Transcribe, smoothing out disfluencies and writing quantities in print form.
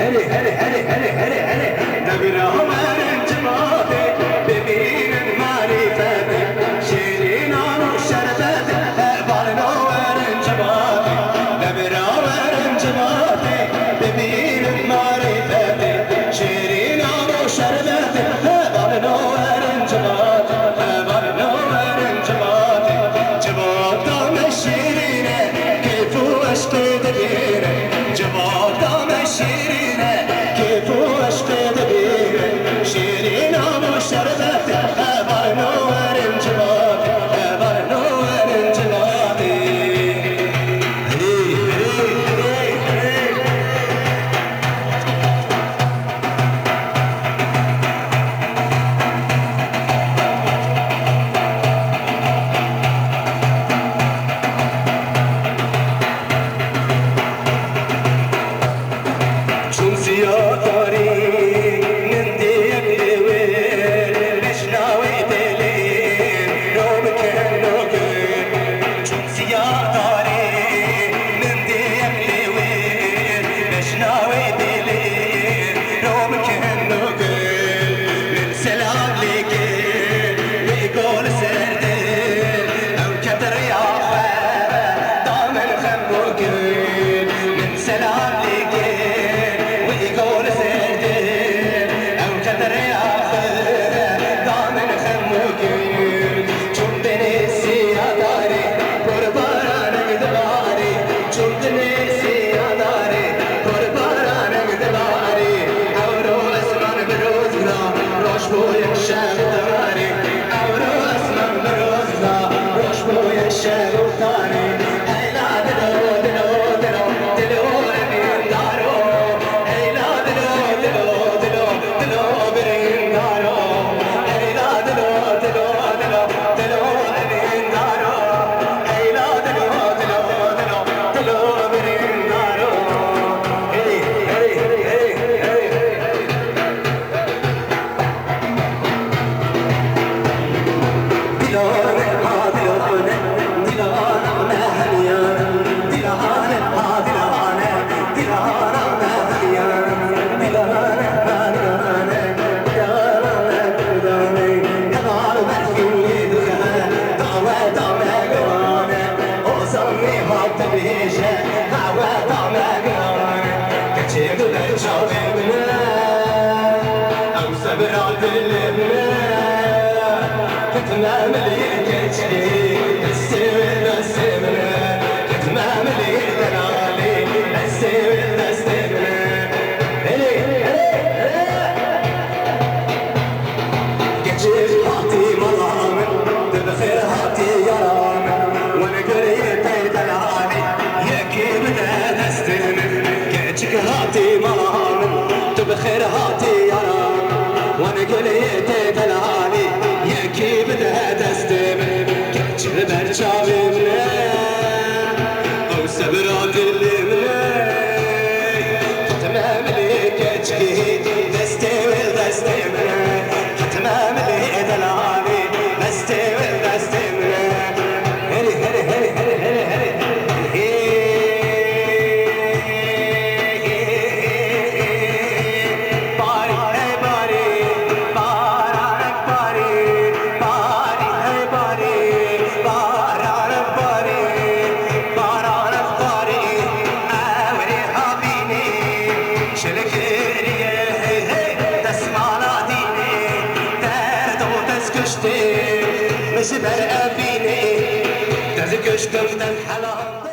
هلي هلي هلي هلي هلي هلي نبرهم الجماعة ببين المعرفة شيرين عمو شربت بالنور الجماعة نبرهم الجماعة ببين المعرفة شيرين عمو شربت بالنور الجماعة بالنور الجماعة جبوت الشيرين كيف واشتد بيره جبوت الشيرين كيف واشتد بيره شيرين عمو شربت بالنور الجماعة بالنور الجماعة كتمام الكتشي السويد السمنة كتمام الدلالي السويد السمنة هلي هلي كتشي هاتي مرامن بخير هاتي يرامن وانا قريت دلالي يا كيف تستمن كتشي هاتي مرامن بخير هاتي يرامن وانا قريت دلالي كي بدها تستمر كتشر برشاوي منا او سبرات اللي منا تمام لي كتشكي تستوي تستمر تمام لي دلالي تستوي تستمر هري هري هري هري هري هري مش برقى فيني تذكشتم ده الحلال